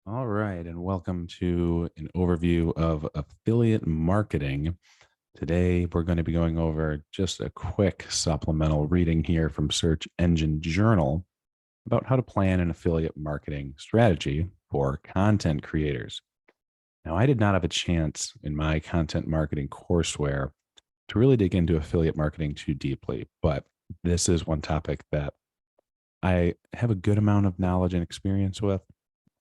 All right, and welcome to an overview of affiliate marketing. Today, we're going to be going over just a quick supplemental reading here from Search Engine Journal about how to plan an affiliate marketing strategy for content creators. Now, I did not have a chance in my content marketing courseware to really dig into affiliate marketing too deeply, but this is one topic that I have a good amount of knowledge and experience with.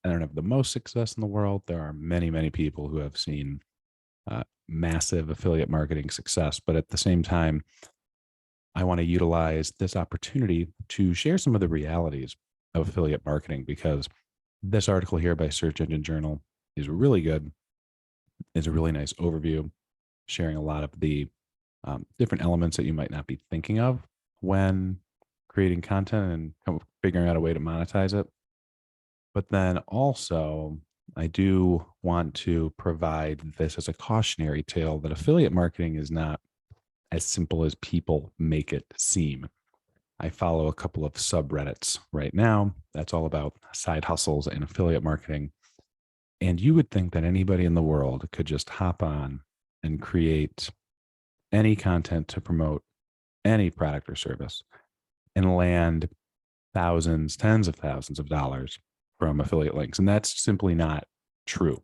I don't have the most success in the world. There are many, many people who have seen massive affiliate marketing success. But at the same time, I want to utilize this opportunity to share some of the realities of affiliate marketing because this article here by Search Engine Journal is really good. It's a really nice overview, sharing a lot of the different elements that you might not be thinking of when creating content and figuring out a way to monetize it. But then also, I do want to provide this as a cautionary tale that affiliate marketing is not as simple as people make it seem. I follow a couple of subreddits right now that's all about side hustles and affiliate marketing. And you would think that anybody in the world could just hop on and create any content to promote any product or service and land thousands, tens of thousands of dollars from affiliate links. And that's simply not true.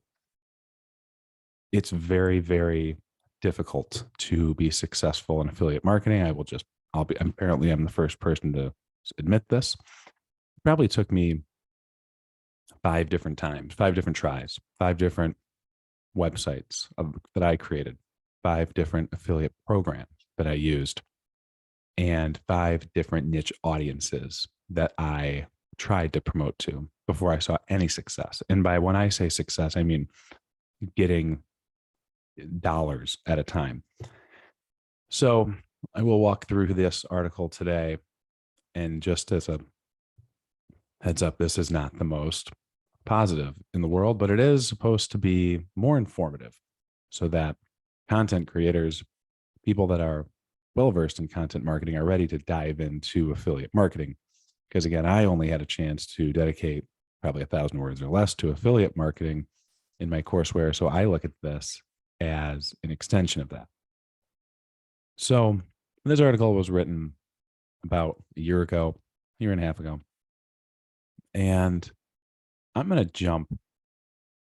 It's very, very difficult to be successful in affiliate marketing. I'm the first person to admit this. It probably took me 5 different times, 5 different tries, 5 different websites that I created, 5 different affiliate programs that I used, and 5 different niche audiences that I tried to promote to before I saw any success. And by when I say success, I mean getting dollars at a time. So I will walk through this article today. And just as a heads up, this is not the most positive in the world, but it is supposed to be more informative so that content creators, people that are well versed in content marketing, are ready to dive into affiliate marketing. Because again, I only had a chance to dedicate probably 1,000 words or less to affiliate marketing in my courseware. So I look at this as an extension of that. So this article was written about a year ago, year and a half ago. And I'm going to jump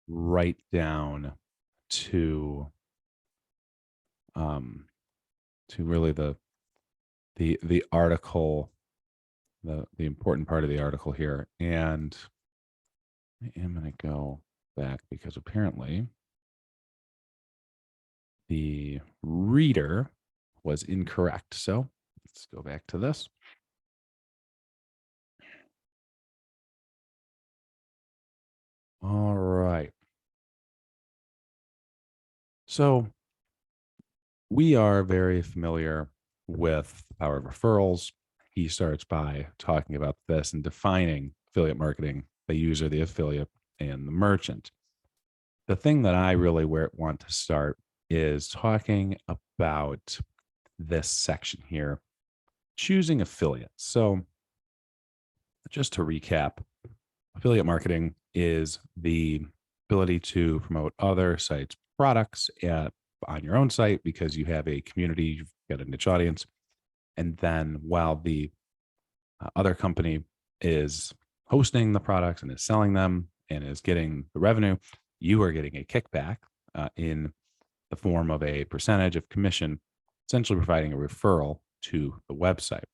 right down to um really the article, the important part of the article here. And I am going to go back because apparently the reader was incorrect. So let's go back to this. All right. So we are very familiar with the power of referrals. He starts by talking about this and defining affiliate marketing, the user, the affiliate, and the merchant. The thing that I really want to start is talking about this section here, choosing affiliates. So, just to recap, affiliate marketing is the ability to promote other sites' products on your own site because you have a community, you've got a niche audience. And then while the other company is hosting the products and is selling them and is getting the revenue, you are getting a kickback in the form of a percentage of commission, essentially providing a referral to the website.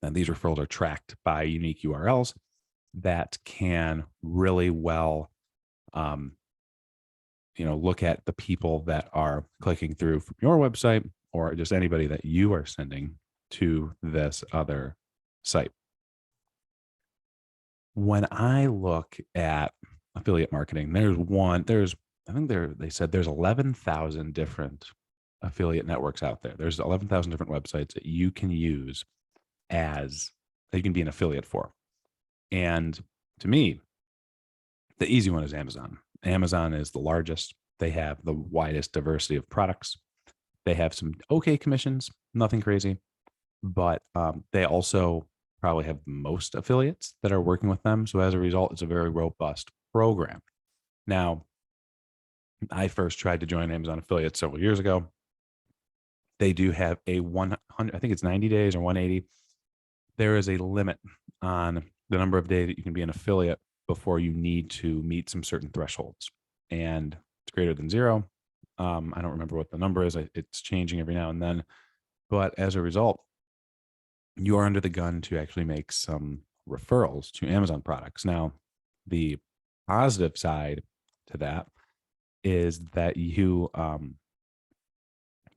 And these referrals are tracked by unique URLs that can really well, um, look at the people that are clicking through from your website or just anybody that you are sending to this other site. When I look at affiliate marketing, I think they said there's 11,000 different affiliate networks out there. There's 11,000 different websites that you can use as that you can be an affiliate for. And to me, the easy one is Amazon. Amazon is the largest. They have the widest diversity of products. They have some okay commissions, nothing crazy, but they also probably have the most affiliates that are working with them. So as a result, it's a very robust program. Now, I first tried to join Amazon Affiliate several years ago. They do have a 100, I think it's 90 days or 180. There is a limit on the number of days that you can be an affiliate before you need to meet some certain thresholds. And it's greater than zero. I don't remember what the number is. It's changing every now and then. But as a result, you are under the gun to actually make some referrals to Amazon products. Now, the positive side to that is that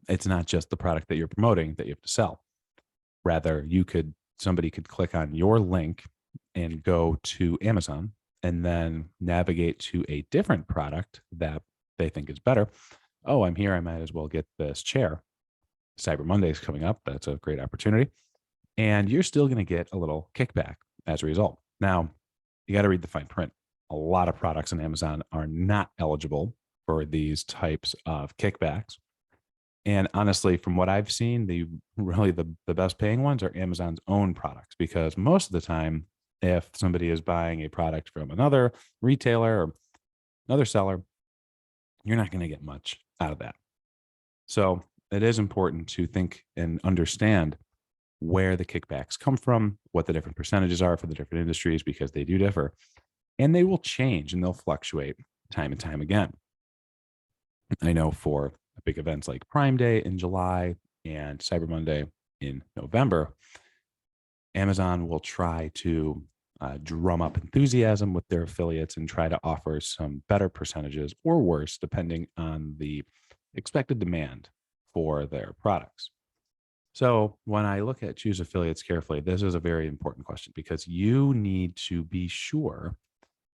it's not just the product that you're promoting that you have to sell. Rather, somebody could click on your link and go to Amazon and then navigate to a different product that they think is better. Oh, I'm here. I might as well get this chair. Cyber Monday is coming up. That's a great opportunity. And you're still going to get a little kickback as a result. Now, you got to read the fine print. A lot of products on Amazon are not eligible for these types of kickbacks. And honestly, from what I've seen, the best paying ones are Amazon's own products, because most of the time, if somebody is buying a product from another retailer or another seller, you're not going to get much out of that. So it is important to think and understand where the kickbacks come from, what the different percentages are for the different industries, because they do differ and they will change and they'll fluctuate time and time again. I know for big events like Prime Day in July and Cyber Monday in November, Amazon will try to drum up enthusiasm with their affiliates and try to offer some better percentages or worse, depending on the expected demand for their products. So when I look at choose affiliates carefully, this is a very important question, because you need to be sure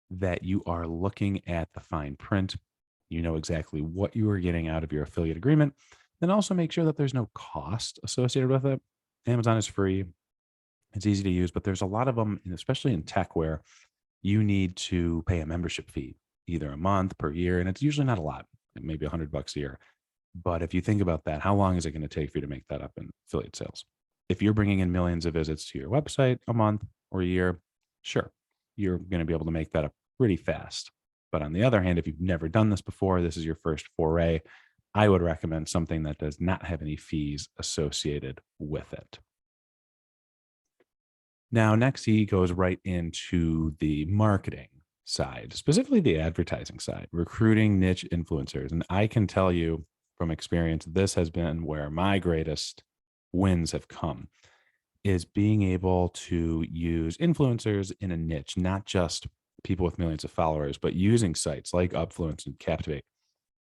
that you are looking at the fine print. You know exactly what you are getting out of your affiliate agreement. Then also make sure that there's no cost associated with it. Amazon is free. It's easy to use, but there's a lot of them, especially in tech, where you need to pay a membership fee, either a month, per year, and it's usually not a lot, maybe $100 a year. But if you think about that, how long is it going to take for you to make that up in affiliate sales? If you're bringing in millions of visits to your website a month or a year, sure, you're going to be able to make that up pretty fast. But on the other hand, if you've never done this before, this is your first foray, I would recommend something that does not have any fees associated with it. Now, next, he goes right into the marketing side, specifically the advertising side, recruiting niche influencers. And I can tell you from experience, this has been where my greatest wins have come, is being able to use influencers in a niche, not just people with millions of followers, but using sites like Upfluence and Captivate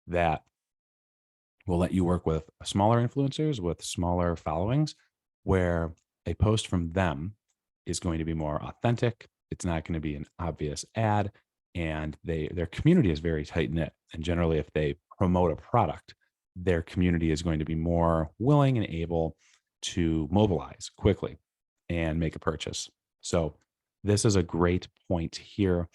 that will let you work with smaller influencers with smaller followings, where a post from them is going to be more authentic. It's not going to be an obvious ad, and their community is very tight knit. And generally, if they promote a product, their community is going to be more willing and able to mobilize quickly and make a purchase. So this is a great point here.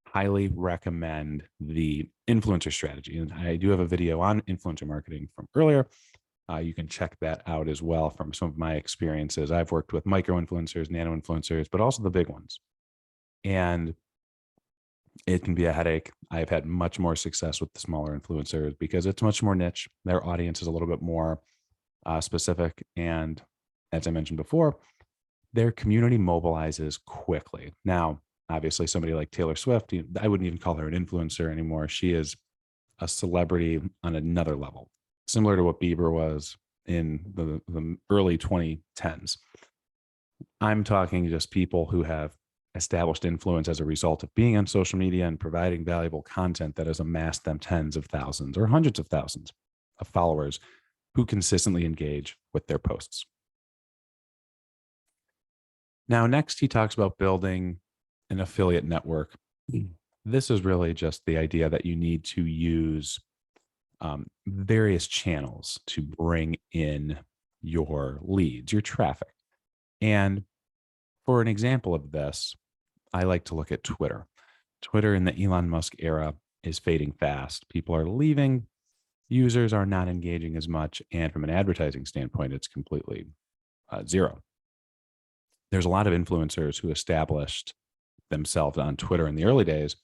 Highly recommend the influencer strategy. And I do have a video on influencer marketing from earlier. You can check that out as well from some of my experiences. I've worked with micro influencers, nano influencers, but also the big ones. And it can be a headache. I've had much more success with the smaller influencers because it's much more niche. Their audience is a little bit more specific. And as I mentioned before, their community mobilizes quickly. Now, obviously, somebody like Taylor Swift, I wouldn't even call her an influencer anymore. She is a celebrity on another level, similar to what Bieber was in the early 2010s. I'm talking just people who have established influence as a result of being on social media and providing valuable content that has amassed them tens of thousands or hundreds of thousands of followers who consistently engage with their posts. Now, next, he talks about building an affiliate network. This is really just the idea that you need to use various channels to bring in your leads, your traffic. And for an example of this, I like to look at Twitter. Twitter in the Elon Musk era is fading fast. People are leaving. Users are not engaging as much. And from an advertising standpoint, it's completely zero. There's a lot of influencers who established themselves on Twitter in the early days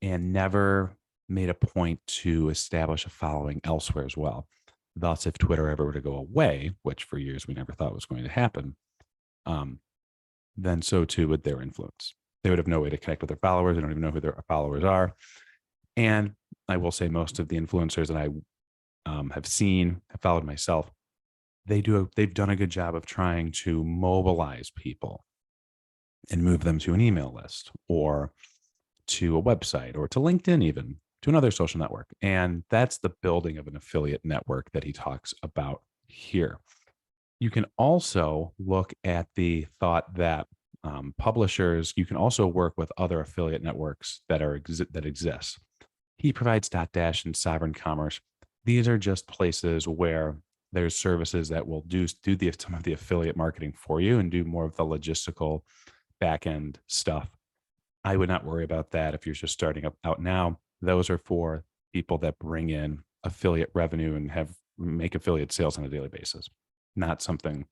and never made a point to establish a following elsewhere as well. Thus, if Twitter ever were to go away, which for years we never thought was going to happen, um, then so too would their influence. They would have no way to connect with their followers. They don't even know who their followers are. And I will say most of the influencers that I have seen, have followed myself, they've done a good job of trying to mobilize people and move them to an email list or to a website or to LinkedIn, even to another social network. And that's the building of an affiliate network that he talks about here. You can also look at the thought that publishers, you can also work with other affiliate networks that exist. He provides Dotdash and Sovereign Commerce. These are just places where there's services that will do some of the affiliate marketing for you and do more of the logistical back end stuff. I would not worry about that if you're just starting out now. Those are for people that bring in affiliate revenue and make affiliate sales on a daily basis, not something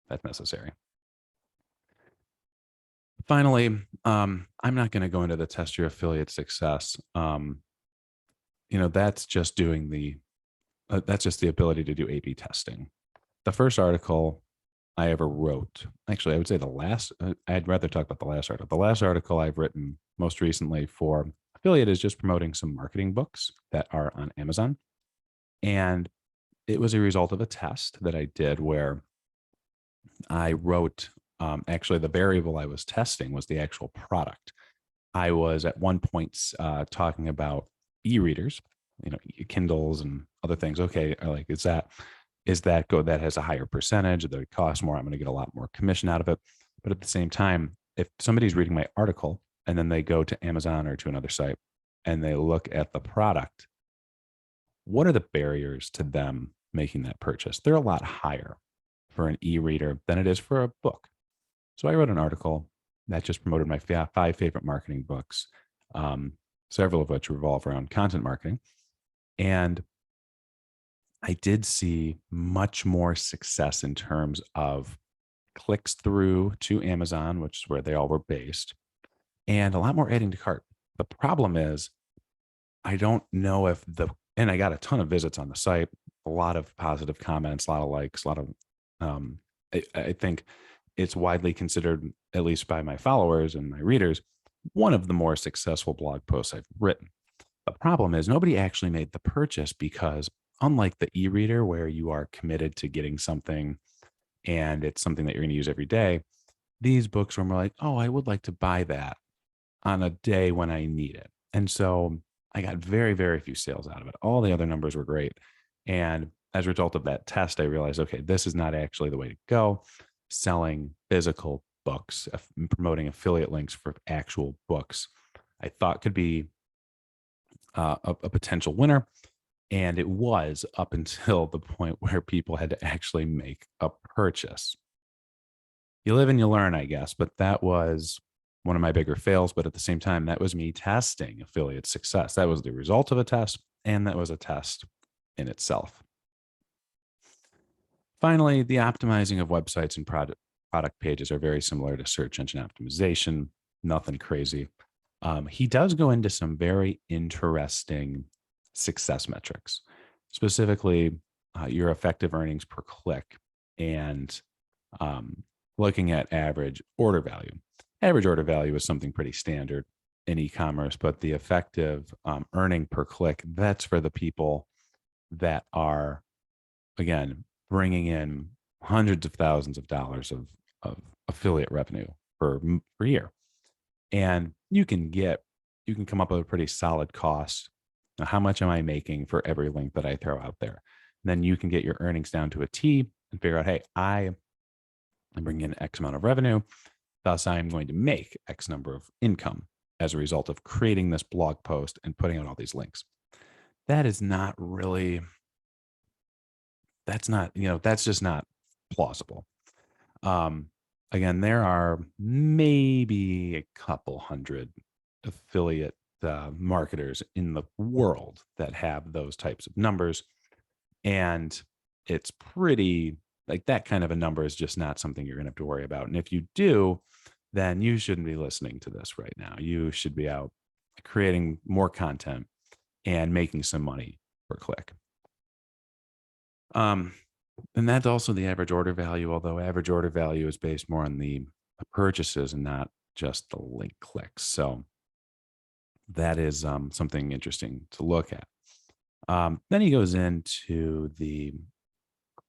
that's necessary. Finally, I'm not going to go into the test your affiliate success. That's just that's just the ability to do A/B testing. The first article I ever wrote, actually, I would say I'd rather talk about the last article. The last article I've written most recently for affiliate is just promoting some marketing books that are on Amazon. And it was a result of a test that I did where I wrote, actually, the variable I was testing was the actual product. I was at one point talking about e-readers, Kindles and other things. Okay, like is that that has a higher percentage, that it costs more, I'm going to get a lot more commission out of it. But at the same time, if somebody's reading my article and then they go to Amazon or to another site and they look at the product, what are the barriers to them making that purchase? They're a lot higher for an e-reader than it is for a book. So I wrote an article that just promoted my 5 favorite marketing books, several of which revolve around content marketing. And I did see much more success in terms of clicks through to Amazon, which is where they all were based, and a lot more adding to cart. The problem is, I don't know and I got a ton of visits on the site, a lot of positive comments, a lot of likes, a lot of, I think it's widely considered, at least by my followers and my readers, one of the more successful blog posts I've written. The problem is nobody actually made the purchase because unlike the e-reader where you are committed to getting something and it's something that you're going to use every day, these books were more like, oh, I would like to buy that on a day when I need it. And so I got very, very few sales out of it. All the other numbers were great. And as a result of that test, I realized, okay, this is not actually the way to go. Selling physical books, promoting affiliate links for actual books, I thought could be a potential winner. And it was up until the point where people had to actually make a purchase. You live and you learn, I guess, but that was one of my bigger fails. But at the same time, that was me testing affiliate success. That was the result of a test, and that was a test in itself. Finally, the optimizing of websites and product pages are very similar to search engine optimization, nothing crazy. He does go into some very interesting success metrics, specifically your effective earnings per click and looking at average order value. Average order value is something pretty standard in e-commerce, but the effective earning per click, that's for the people that are, again, bringing in hundreds of thousands of dollars of affiliate revenue per year. And you can come up with a pretty solid cost. Now, how much am I making for every link that I throw out there? And then you can get your earnings down to a T and figure out, hey, I'm bringing in X amount of revenue. Thus, I'm going to make X number of income as a result of creating this blog post and putting out all these links. That is not really, that's just not plausible. Again, there are maybe a couple hundred affiliate marketers in the world that have those types of numbers. And it's pretty like that kind of a number is just not something you're going to have to worry about. And if you do, then you shouldn't be listening to this right now. You should be out creating more content and making some money per click. And that's also the average order value, although average order value is based more on the purchases and not just the link clicks. So that is something interesting to look at. Then he goes into the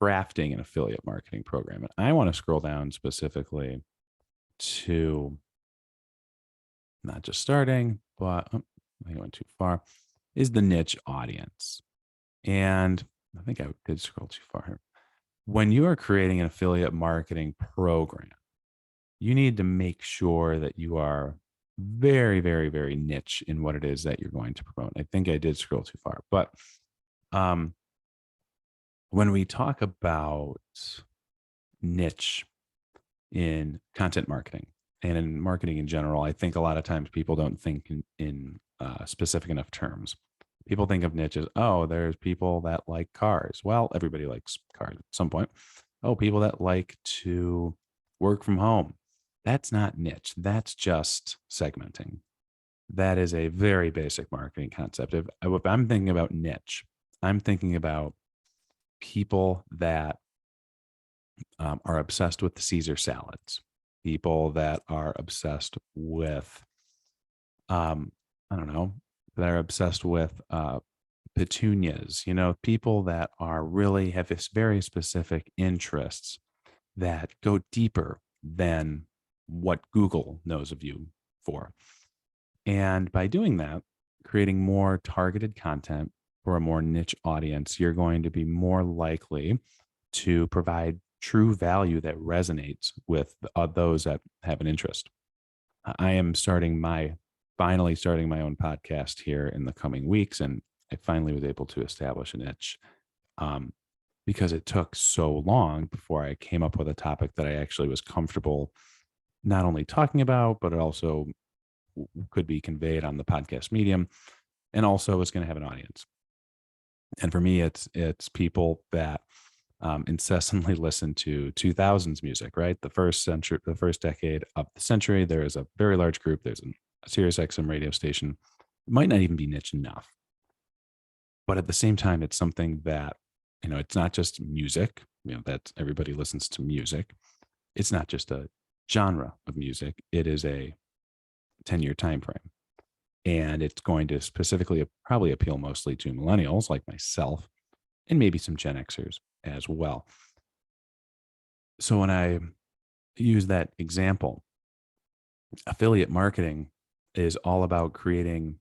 crafting an affiliate marketing program. And I want to scroll down specifically to not just starting, but I went too far, is the niche audience. And I think I did scroll too far here. When you are creating an affiliate marketing program, you need to make sure that you are very, very, very niche in what it is that you're going to promote. I think I did scroll too far, but when we talk about niche in content marketing and in marketing in general, I think a lot of times people don't think in specific enough terms. People think of niche as, oh, there's people that like cars. Well, everybody likes cars at some point. Oh, people that like to work from home. That's not niche. That's just segmenting. That is a very basic marketing concept. If I'm thinking about niche, I'm thinking about people that are obsessed with the Caesar salads, people that are obsessed with, I don't know, that are obsessed with petunias, people that are really have this very specific interests that go deeper than what Google knows of you for. And by doing that, creating more targeted content for a more niche audience, you're going to be more likely to provide true value that resonates with those that have an interest. I am finally starting my own podcast here in the coming weeks, and I finally was able to establish a niche because it took so long before I came up with a topic that I actually was comfortable not only talking about, but it also could be conveyed on the podcast medium, and also is going to have an audience. And for me, it's people that incessantly listen to 2000s music, right? The first decade of the century, there is a very large group. There's a Sirius XM radio station. It might not even be niche enough, but at the same time, it's something that, it's not just music, that everybody listens to music. It's not just a genre of music. It is a 10-year time frame. And it's going to specifically probably appeal mostly to millennials like myself and maybe some Gen Xers as well. So when I use that example, affiliate marketing is all about creating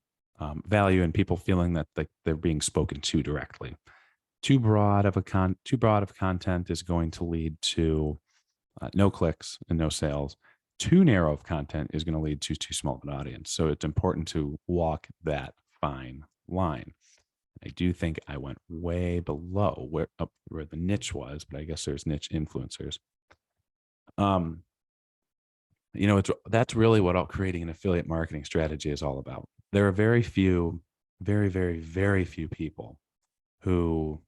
value and people feeling that they're being spoken to directly. Too broad of content is going to lead to no clicks and no sales. Too narrow of content is going to lead to too small of an audience. So it's important to walk that fine line. I do think I went way below where the niche was, but I guess there's niche influencers. That's really what creating an affiliate marketing strategy is all about. There are very, very, very few people who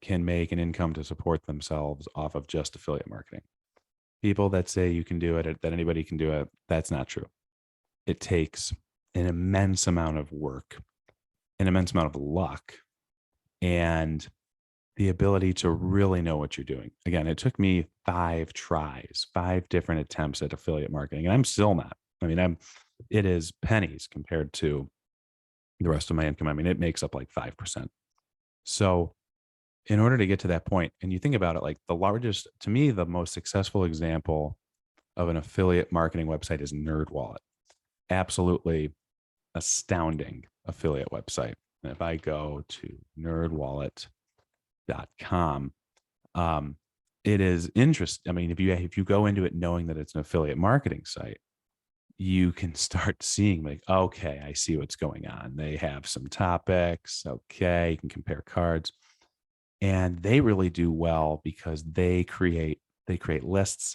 can make an income to support themselves off of just affiliate marketing. People that say you can do it, that anybody can do it, that's not true. It takes an immense amount of work, an immense amount of luck, and the ability to really know what you're doing. Again, it took me 5 tries, 5 different attempts at affiliate marketing, and I'm still not. It is pennies compared to the rest of my income. It makes up like 5%. So in order to get to that point, and you think about it, like to me, the most successful example of an affiliate marketing website is NerdWallet. Absolutely astounding affiliate website. And if I go to nerdwallet.com, it is interesting. If you go into it knowing that it's an affiliate marketing site, you can start seeing like, okay, I see what's going on. They have some topics. Okay, you can compare cards. And they really do well because they create lists,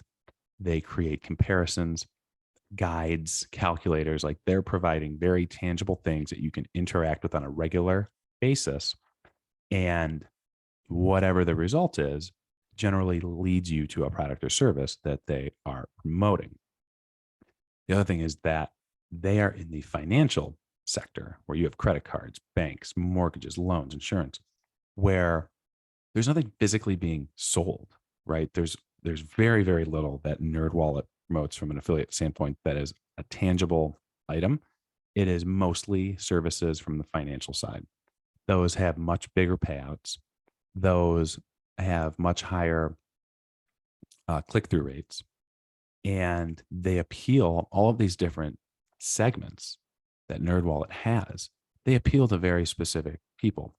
they create comparisons, guides, calculators. Like they're providing very tangible things that you can interact with on a regular basis. And whatever the result is, generally leads you to a product or service that they are promoting. The other thing is that they are in the financial sector where you have credit cards, banks, mortgages, loans, insurance, where there's nothing physically being sold, right? There's very, very little that NerdWallet promotes from an affiliate standpoint that is a tangible item. It is mostly services from the financial side. Those have much bigger payouts. Those have much higher click-through rates, and they appeal all of these different segments that NerdWallet has. They appeal to very specific people.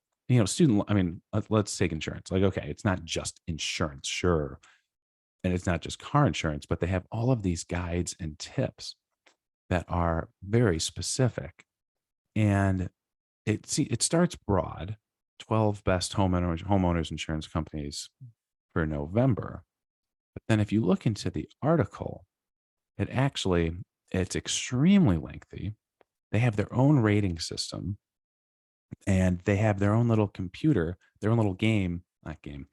Student. I mean, let's take insurance. Like, okay, it's not just insurance, sure, and it's not just car insurance, but they have all of these guides and tips that are very specific. And it starts broad, 12 best homeowners insurance companies for November. But then if you look into the article, it's extremely lengthy. They have their own rating system, and they have their own little computer, their own little game, not game,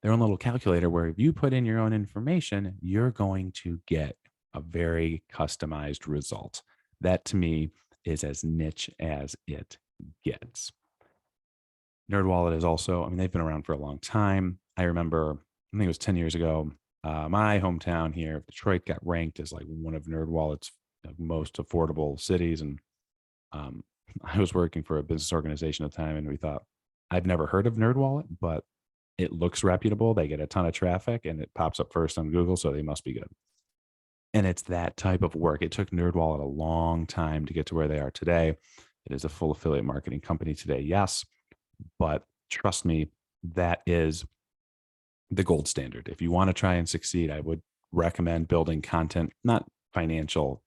their own little calculator where if you put in your own information, you're going to get a very customized result. That to me is as niche as it gets. NerdWallet is also, I mean, they've been around for a long time. I remember, I think it was 10 years ago, my hometown here, Detroit, got ranked as like one of NerdWallet's most affordable cities. And um, I was working for a business organization at the time, and we thought, I've never heard of NerdWallet, but it looks reputable. They get a ton of traffic, and it pops up first on Google, so they must be good. And it's that type of work. It took NerdWallet a long time to get to where they are today. It is a full affiliate marketing company today, yes, but trust me, that is the gold standard. If you want to try and succeed, I would recommend building content, not financial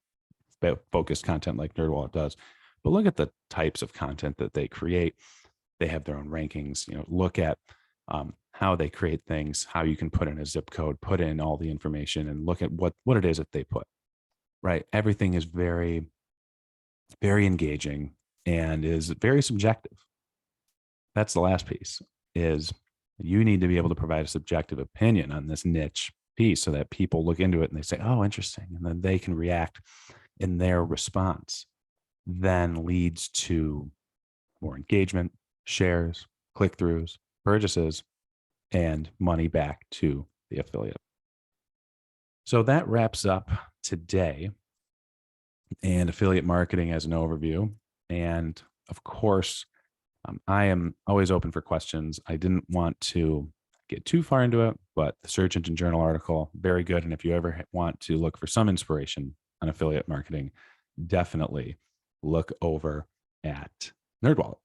focused content like NerdWallet does, but look at the types of content that they create. They have their own rankings. Look at how they create things, how you can put in a zip code, put in all the information, and look at what it is that they put. Right, everything is very, very engaging and is very subjective. That's the last piece. Is you need to be able to provide a subjective opinion on this niche piece so that people look into it and they say, "Oh, interesting," and then they can react, in their response then leads to more engagement, shares, click-throughs, purchases, and money back to the affiliate. So that wraps up today and affiliate marketing as an overview. And of course, I am always open for questions. I didn't want to get too far into it, but the Search Engine Journal article, very good. And if you ever want to look for some inspiration on affiliate marketing, definitely look over at NerdWallet.